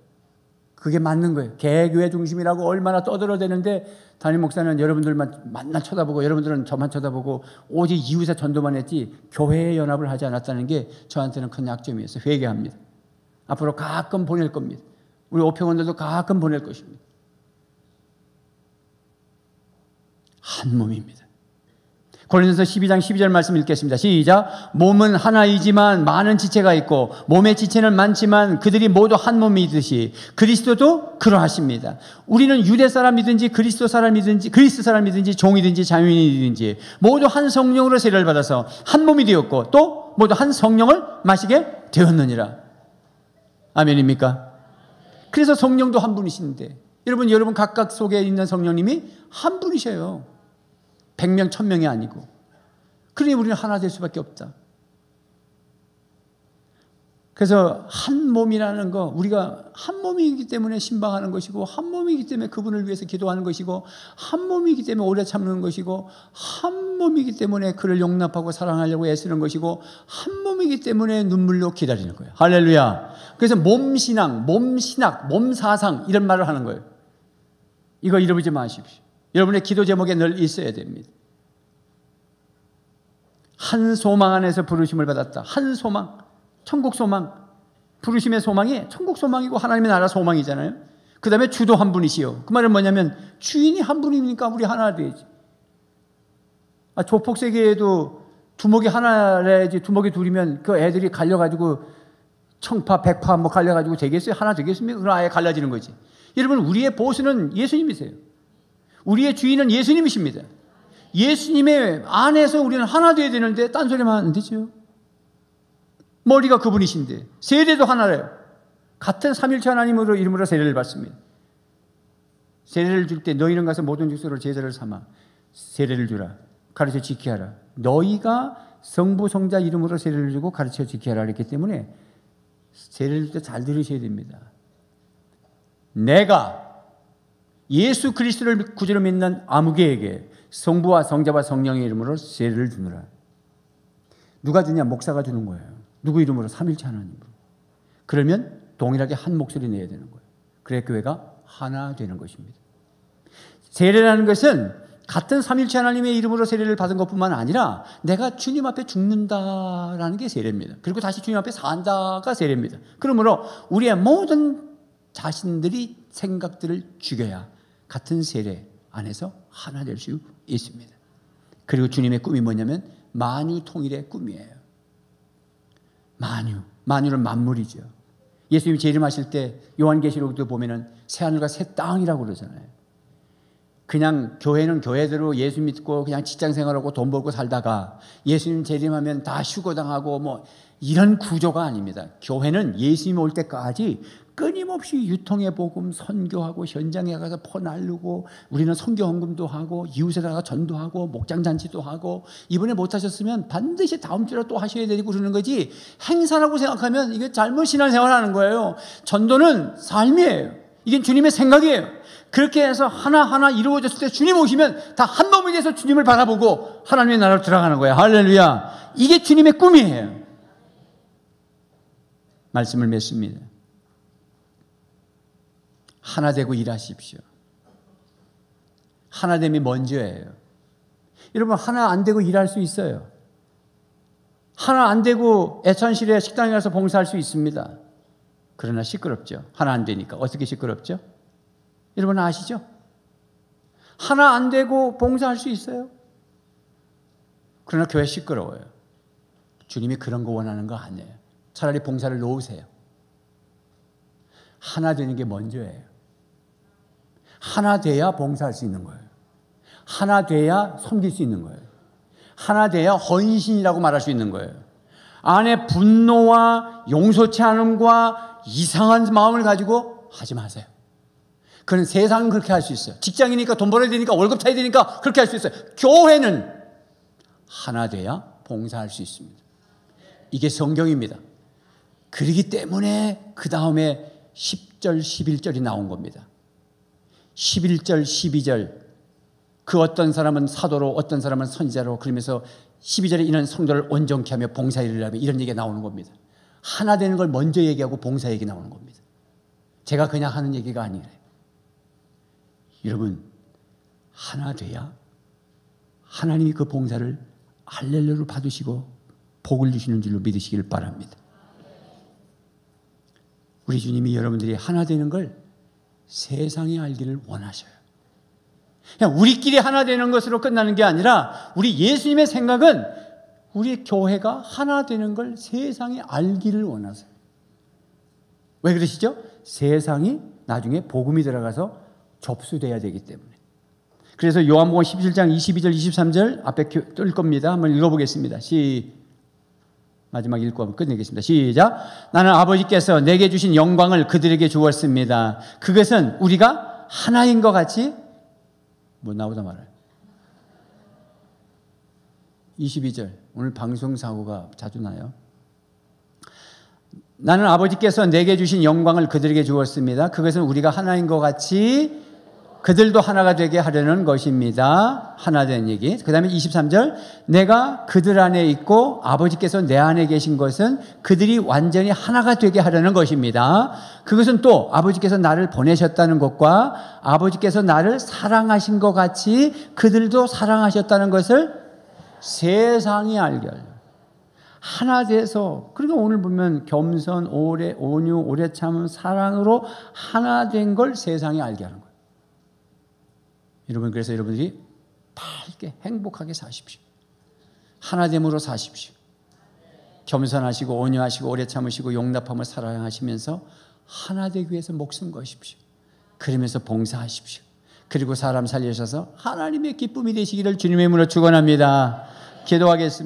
그게 맞는 거예요. 개교회 중심이라고 얼마나 떠들어대는데, 담임 목사는 여러분들만 만나 쳐다보고 여러분들은 저만 쳐다보고 오직 이웃의 전도만 했지 교회의 연합을 하지 않았다는 게 저한테는 큰 약점이었어요. 회개합니다. 앞으로 가끔 보낼 겁니다. 우리 오평원들도 가끔 보낼 것입니다. 한 몸입니다. 고린도서 12장 12절 말씀 읽겠습니다. 시작. 몸은 하나이지만 많은 지체가 있고 몸의 지체는 많지만 그들이 모두 한 몸이듯이 그리스도도 그러하십니다. 우리는 유대 사람이든지 그리스 사람이든지 종이든지 자유인이든지 모두 한 성령으로 세례를 받아서 한 몸이 되었고 또 모두 한 성령을 마시게 되었느니라. 아멘입니까? 그래서 성령도 한 분이신데, 여러분 각각 속에 있는 성령님이 한 분이셔요. 100명, 1000명이 아니고. 그러니 우리는 하나 될 수밖에 없다. 그래서 한 몸이라는 거, 우리가 한 몸이기 때문에 신방하는 것이고, 한 몸이기 때문에 그분을 위해서 기도하는 것이고, 한 몸이기 때문에 오래 참는 것이고, 한 몸이기 때문에 그를 용납하고 사랑하려고 애쓰는 것이고, 한 몸이기 때문에 눈물로 기다리는 거예요. 할렐루야. 그래서 몸신앙, 몸사상 이런 말을 하는 거예요. 이거 잃어버리지 마십시오. 여러분의 기도 제목에 늘 있어야 됩니다. 한 소망 안에서 부르심을 받았다. 한 소망, 천국 소망. 부르심의 소망이 천국 소망이고 하나님의 나라 소망이잖아요. 그 다음에 주도 한 분이시요. 그 말은 뭐냐면 주인이 한 분이니까 우리 하나 돼야지. 조폭세계에도 두목이 하나래야지, 두목이 둘이면 그 애들이 갈려가지고 청파, 백파 뭐 갈려가지고 되겠어요? 하나 되겠습니까? 그럼 아예 갈라지는 거지. 여러분, 우리의 보스는 예수님이세요. 우리의 주인은 예수님이십니다. 예수님의 안에서 우리는 하나 되어야 되는데 딴소리만 하면 안 되죠. 머리가 그분이신데 세례도 하나래요. 같은 삼일체 하나님으로 이름으로 세례를 받습니다. 세례를 줄 때 너희는 가서 모든 족속으로 제자를 삼아 세례를 주라. 가르쳐 지키게 하라. 너희가 성부 성자 이름으로 세례를 주고 가르쳐 지키게 하라 그랬기 때문에 세례를 줄 때 잘 들으셔야 됩니다. 내가 예수 그리스도를 구주로 믿는 아무개에게 성부와 성자와 성령의 이름으로 세례를 주느라. 누가 주냐? 목사가 주는 거예요. 누구 이름으로? 삼일체 하나님으로. 그러면 동일하게 한 목소리 내야 되는 거예요. 그래 교회가 하나 되는 것입니다. 세례라는 것은 같은 삼일체 하나님의 이름으로 세례를 받은 것뿐만 아니라 내가 주님 앞에 죽는다라는 게 세례입니다. 그리고 다시 주님 앞에 산다가 세례입니다. 그러므로 우리의 모든 자신들이 생각들을 죽여야 같은 세례 안에서 하나 될 수 있습니다. 그리고 주님의 꿈이 뭐냐면 만유 통일의 꿈이에요. 만유는 만물이죠. 예수님이 재림하실 때 요한계시록도 보면은 새하늘과 새 땅이라고 그러잖아요. 그냥 교회는 교회대로 예수 믿고 그냥 직장생활하고 돈 벌고 살다가 예수님 재림하면 다 휴거당하고 뭐 이런 구조가 아닙니다. 교회는 예수님 올 때까지 끊임없이 유통의 복음 선교하고 현장에 가서 퍼날르고, 우리는 선교 헌금도 하고 이웃에다가 전도하고 목장잔치도 하고, 이번에 못하셨으면 반드시 다음 주에 또 하셔야 되고 그러는 거지, 행사라고 생각하면 이게 잘못 신앙생활하는 거예요. 전도는 삶이에요. 이게 주님의 생각이에요. 그렇게 해서 하나하나 이루어졌을 때 주님 오시면 다 한 몸이 돼서 주님을 바라보고 하나님의 나라로 들어가는 거예요. 할렐루야. 이게 주님의 꿈이에요. 말씀을 맺습니다. 하나 되고 일하십시오. 하나됨이 먼저예요. 여러분, 하나 안 되고 일할 수 있어요. 하나 안 되고 애천실에 식당에 가서 봉사할 수 있습니다. 그러나 시끄럽죠. 하나 안 되니까. 어떻게 시끄럽죠? 여러분 아시죠? 하나 안 되고 봉사할 수 있어요. 그러나 교회 시끄러워요. 주님이 그런 거 원하는 거 아니에요. 차라리 봉사를 놓으세요. 하나 되는 게 먼저예요. 하나 돼야 봉사할 수 있는 거예요. 하나 돼야 섬길 수 있는 거예요. 하나 돼야 헌신이라고 말할 수 있는 거예요. 안에 분노와 용서치 않음과 이상한 마음을 가지고 하지 마세요. 그건 세상은 그렇게 할 수 있어요. 직장이니까 돈 벌어야 되니까 월급 타야 되니까 그렇게 할 수 있어요. 교회는 하나 돼야 봉사할 수 있습니다. 이게 성경입니다. 그러기 때문에 그 다음에 10절, 11절이 나온 겁니다. 11절, 12절 그 어떤 사람은 사도로 어떤 사람은 선지자로 그러면서 12절에 이는 성도를 온전케 하며 봉사일을 하며 이런 얘기가 나오는 겁니다. 하나 되는 걸 먼저 얘기하고 봉사 얘기 나오는 겁니다. 제가 그냥 하는 얘기가 아니에요. 여러분 하나 돼야 하나님이 그 봉사를 할렐루야로 받으시고 복을 주시는 줄로 믿으시기를 바랍니다. 우리 주님이 여러분들이 하나 되는 걸 세상이 알기를 원하셔요. 그냥 우리끼리 하나 되는 것으로 끝나는 게 아니라 우리 예수님의 생각은 우리 교회가 하나 되는 걸 세상이 알기를 원하세요. 왜 그러시죠? 세상이 나중에 복음이 들어가서 접수돼야 되기 때문에. 그래서 요한복음 17장 22절 23절 앞에 뜰 겁니다. 한번 읽어보겠습니다. 마지막 읽고 한번 끝내겠습니다. 시작. 나는 아버지께서 내게 주신 영광을 그들에게 주었습니다. 그것은 우리가 하나인 것 같이 뭐 나오다 말아요. 22절. 오늘 방송사고가 자주 나요. 나는 아버지께서 내게 주신 영광을 그들에게 주었습니다. 그것은 우리가 하나인 것 같이 그들도 하나가 되게 하려는 것입니다. 하나 된 얘기. 그 다음에 23절. 내가 그들 안에 있고 아버지께서 내 안에 계신 것은 그들이 완전히 하나가 되게 하려는 것입니다. 그것은 또 아버지께서 나를 보내셨다는 것과 아버지께서 나를 사랑하신 것 같이 그들도 사랑하셨다는 것을 세상이 알게 하려. 하나 돼서, 그러니까 오늘 보면 겸손, 온유, 오래 참음, 사랑으로 하나 된 걸 세상이 알게 하는 거예요. 여러분, 그래서 여러분들이 밝게 행복하게 사십시오. 하나됨으로 사십시오. 겸손하시고 온유하시고 오래 참으시고 용납함을 사랑하시면서 하나 되기 위해서 목숨 거십시오. 그러면서 봉사하십시오. 그리고 사람 살리셔서 하나님의 기쁨이 되시기를 주님의 이름으로 축원합니다. 기도하겠습니다.